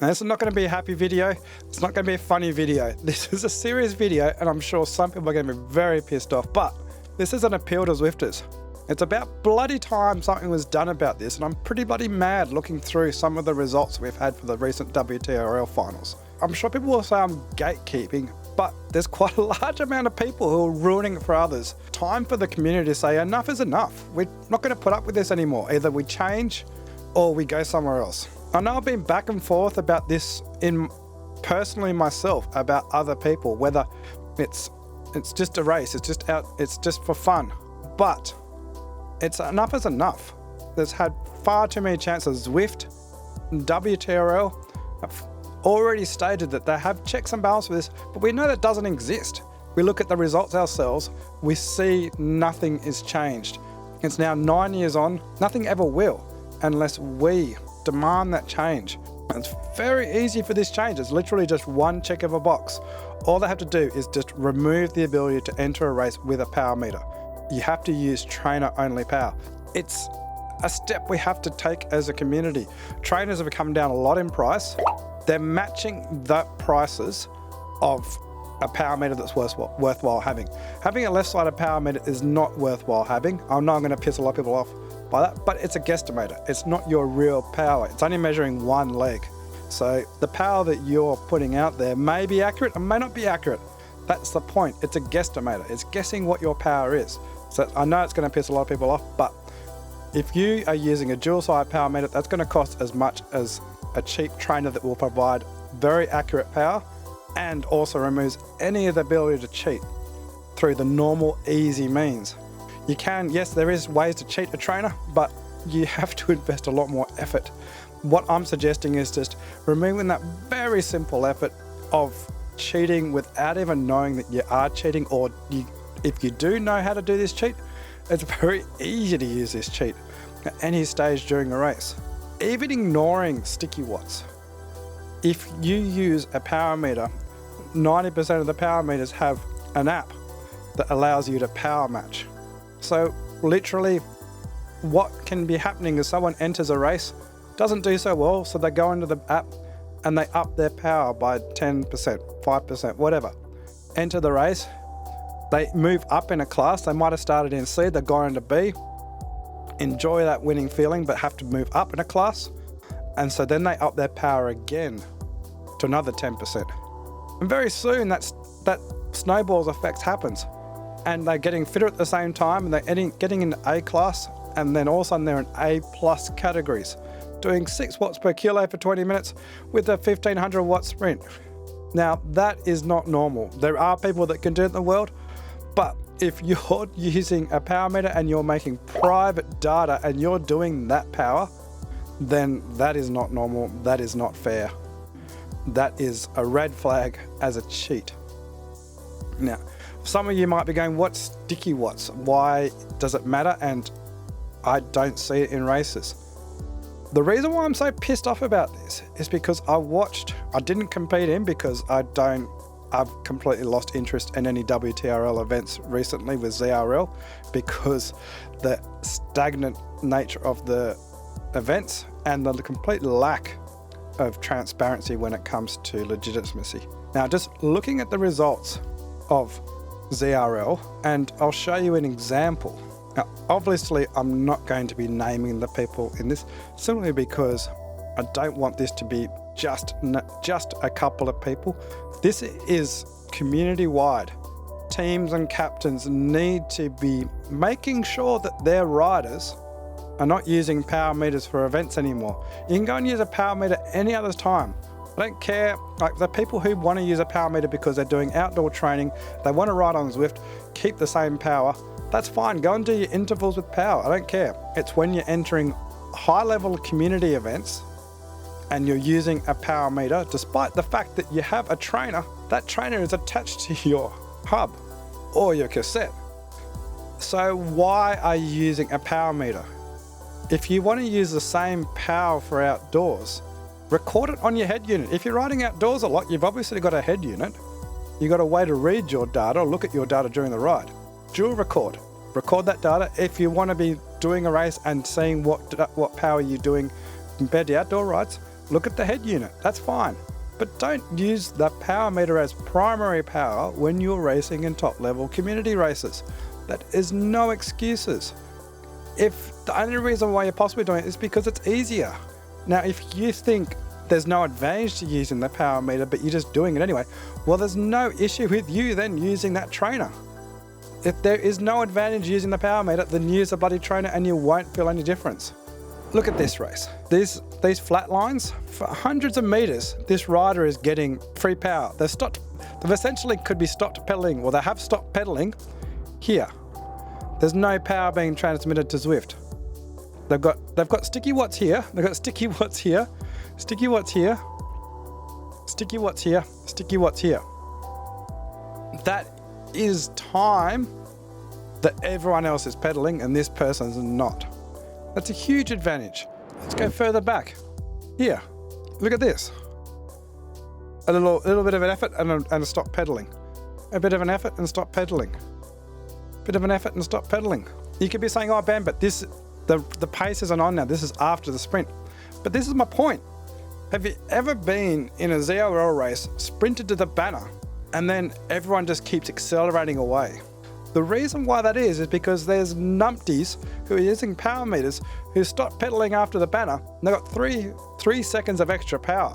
Now, this is not going to be a happy video. It's not going to be a funny video. This is a serious video, and I'm sure some people are going to be very pissed off, but this is an appeal to Zwifters. It's about bloody time something was done about this, and I'm pretty bloody mad looking through some of the results we've had for the recent WTRL finals. I'm sure people will say I'm gatekeeping, but there's quite a large amount of people who are ruining it for others. Time for the community to say enough is enough. We're not going to put up with this anymore. Either we change or we go somewhere else. I know I've been back and forth about this in personally myself, about other people, whether it's just a race, it's just for fun. But it's enough is enough. There's had far too many chances. Zwift and WTRL have already stated that they have checks and balances for this, but we know that doesn't exist. We look at the results ourselves, we see nothing is changed. It's now 9 years on, nothing ever will, unless we demand that change. And it's very easy for this change. It's literally just one check of a box. All they have to do is just remove the ability to enter a race with a power meter. You have to use trainer-only power. It's a step we have to take as a community. Trainers have come down a lot in price. They're matching the prices of a power meter that's worthwhile having. Having a left-sided power meter is not worthwhile having. I know I'm going to piss a lot of people off by that, but it's a guesstimator. It's not your real power. It's only measuring one leg. So the power that you're putting out there may be accurate and may not be accurate. That's the point. It's a guesstimator. It's guessing what your power is. So I know it's going to piss a lot of people off, but if you are using a dual-side power meter, that's going to cost as much as a cheap trainer that will provide very accurate power and also removes any of the ability to cheat through the normal, easy means. You can, yes, there is ways to cheat a trainer, but you have to invest a lot more effort. What I'm suggesting is just removing that very simple effort of cheating without even knowing that you are cheating, or if you do know how to do this cheat, it's very easy to use this cheat at any stage during a race. Even ignoring sticky watts. If you use a power meter, 90% of the power meters have an app that allows you to power match. So literally what can be happening is someone enters a race, doesn't do so well, so they go into the app and they up their power by 10%, 5%, whatever. Enter the race, they move up in a class, they might have started in C, they've gone into B, enjoy that winning feeling, but have to move up in a class, and so then they up their power again to another 10%. And very soon that snowball's effect happens, and they're getting fitter at the same time, and they're getting into A class, and then all of a sudden they're in A plus categories, doing 6 watts per kilo for 20 minutes with a 1500 watt sprint. Now that is not normal. There are people that can do it in the world, but if you're using a power meter and you're making private data and you're doing that power, then that is not normal. That is not fair. That is a red flag as a cheat. Now, some of you might be going, what's sticky watts? Why does it matter? And I don't see it in races. The reason why I'm so pissed off about this is because I didn't compete in because I've completely lost interest in any WTRL events recently with ZRL because the stagnant nature of the events and the complete lack of transparency when it comes to legitimacy. Now, just looking at the results of ZRL, and I'll show you an example. Now, obviously, I'm not going to be naming the people in this simply because I don't want this to be just a couple of people. This is community-wide. Teams and captains need to be making sure that their riders are not using power meters for events anymore. You can go and use a power meter any other time. I don't care, like the people who want to use a power meter because they're doing outdoor training, they want to ride on Zwift, keep the same power, that's fine. Go and do your intervals with power. I don't care. It's when you're entering high-level community events and you're using a power meter, despite the fact that you have a trainer, that trainer is attached to your hub or your cassette. So why are you using a power meter? If you want to use the same power for outdoors, record it on your head unit. If you're riding outdoors a lot, you've obviously got a head unit. You've got a way to read your data or look at your data during the ride. Dual record. Record that data. If you want to be doing a race and seeing what power you're doing compared to outdoor rides, Look at the head unit, that's fine. But don't use the power meter as primary power when you're racing in top level community races. That is no excuses. If the only reason why you're possibly doing it is because it's easier. Now, if you think there's no advantage to using the power meter, but you're just doing it anyway, well, there's no issue with you then using that trainer. If there is no advantage using the power meter, then use the bloody trainer and you won't feel any difference. Look at this race. These flat lines, for hundreds of meters, this rider is getting free power. They've essentially could be stopped pedaling, or they have stopped pedaling here. There's no power being transmitted to Zwift. They've got sticky watts here, they've got sticky watts here, sticky watts here, sticky watts here, sticky watts here. That is time that everyone else is pedaling and this person's not. That's a huge advantage. Let's go further back. Here, look at this. A little bit of an effort and stop pedaling. A bit of an effort and stop pedaling. Bit of an effort and stop pedaling. You could be saying, oh Ben, but the pace isn't on now. This is after the sprint. But this is my point. Have you ever been in a WTRL race, sprinted to the banner, and then everyone just keeps accelerating away? The reason why that is because there's numpties who are using power meters who stop pedaling after the banner, and they've got three seconds of extra power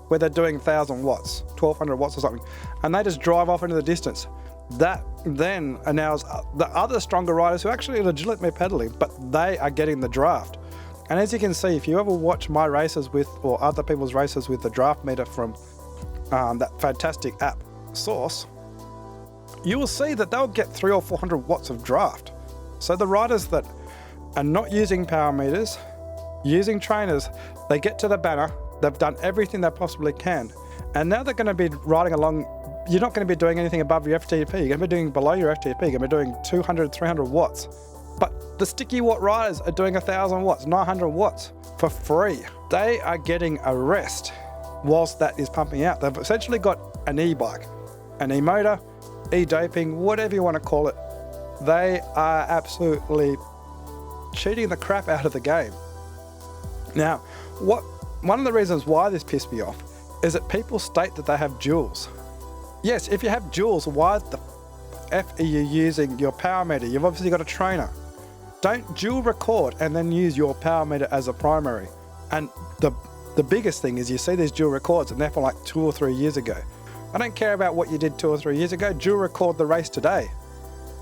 where they're doing 1,000 watts, 1,200 watts or something, and they just drive off into the distance. That then allows the other stronger riders who actually are legitimately pedaling, but they are getting the draft. And as you can see, if you ever watch my races with, or other people's races with the draft meter from that fantastic app Source, you will see that they'll get 300 or 400 watts of draft. So the riders that are not using power meters, using trainers, they get to the banner, they've done everything they possibly can, and now they're going to be riding along. You're not going to be doing anything above your FTP, you're going to be doing below your FTP, you're going to be doing 200, 300 watts. But the sticky watt riders are doing 1,000 watts, 900 watts for free. They are getting a rest whilst that is pumping out. They've essentially got an e-bike, an e-motor, e-doping, whatever you want to call it. They are absolutely cheating the crap out of the game. Now, one of the reasons why this pissed me off is that people state that they have joules. Yes, if you have joules, why the F are you using your power meter? You've obviously got a trainer. Don't dual record and then use your power meter as a primary. And the biggest thing is you see these dual records and they're from like 2 or 3 years ago. I don't care about what you did 2 or 3 years ago, dual record the race today.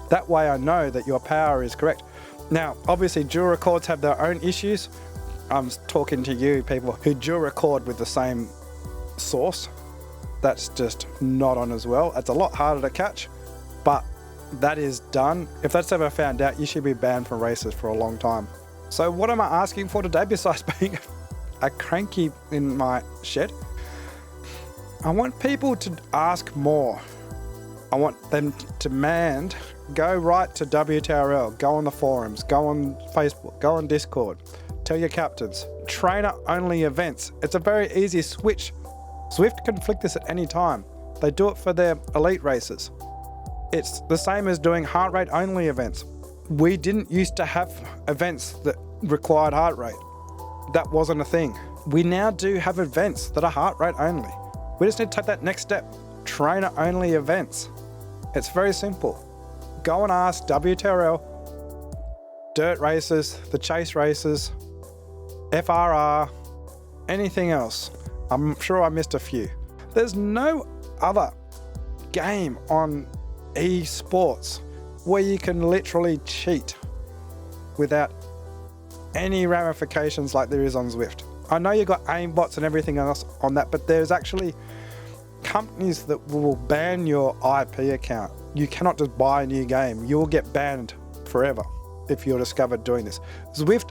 That way I know that your power is correct. Now, obviously dual records have their own issues. I'm talking to you people who dual record with the same source. That's just not on as well. It's a lot harder to catch, but that is done. If that's ever found out, you should be banned from races for a long time. So what am I asking for today besides being a cranky in my shed? I want people to ask more. I want them to demand, go right to WTRL, go on the forums, go on Facebook, go on Discord, tell your captains, trainer only events. It's a very easy switch. Zwift can flick this at any time. They do it for their elite races. It's the same as doing heart rate only events. We didn't used to have events that required heart rate. That wasn't a thing. We now do have events that are heart rate only. We just need to take that next step. Trainer only events. It's very simple. Go and ask WTRL, dirt races, the chase races, FRR, anything else. I'm sure I missed a few. There's no other game on esports where you can literally cheat without any ramifications like there is on Zwift. I know you've got aimbots and everything else on that, but there's actually companies that will ban your IP account. You cannot just buy a new game. You will get banned forever if you're discovered doing this. Zwift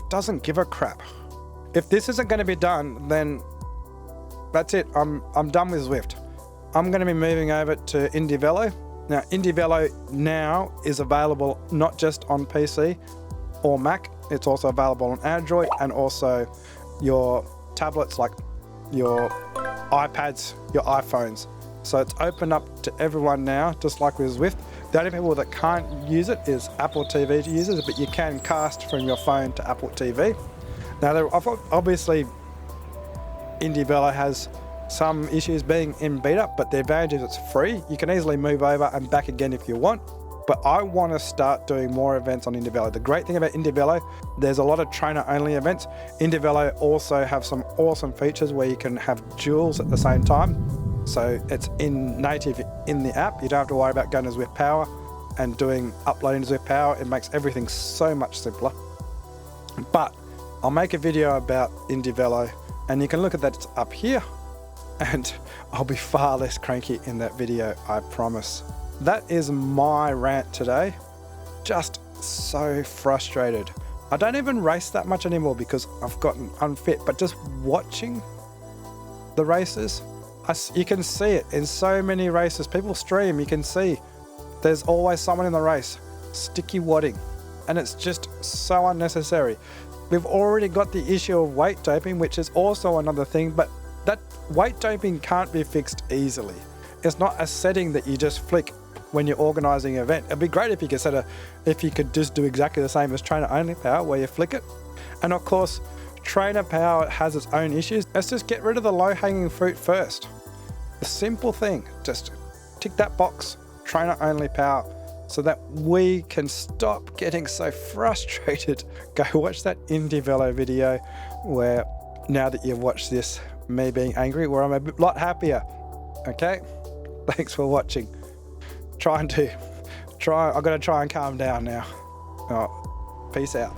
doesn't give a crap. If this isn't going to be done, then that's it. I'm done with Zwift. I'm going to be moving over to IndieVelo. Now, IndieVelo now is available not just on PC or Mac. It's also available on Android and also your tablets like your iPads, your iPhones. So it's opened up to everyone now, just like with Zwift. The only people that can't use it is Apple TV users, but you can cast from your phone to Apple TV. Now, obviously, IndieVelo has some issues being in beta, but the advantage is it's free. You can easily move over and back again if you want. But I want to start doing more events on IndieVelo. The great thing about IndieVelo, there's a lot of trainer-only events. IndieVelo also have some awesome features where you can have duels at the same time. So it's native in the app. You don't have to worry about going to Zwift Power and uploading to Zwift Power. It makes everything so much simpler. But I'll make a video about IndieVelo, and you can look at that, it's up here. And I'll be far less cranky in that video, I promise. That is my rant today. Just so frustrated. I don't even race that much anymore because I've gotten unfit, but just watching the races, you can see it in so many races. People stream, you can see there's always someone in the race sticky wadding, and it's just so unnecessary. We've already got the issue of weight doping, which is also another thing, but that weight doping can't be fixed easily. It's not a setting that you just flick when you're organizing an event. It'd be great if you could just do exactly the same as trainer only power, where you flick it. And of course, trainer power has its own issues. Let's just get rid of the low-hanging fruit first. The simple thing, just tick that box, trainer only power, so that we can stop getting so frustrated. Go watch that IndieVelo video where, now that you've watched this, me being angry, where I'm a lot happier. Okay? Thanks for watching. I've got to try and calm down now. Peace out.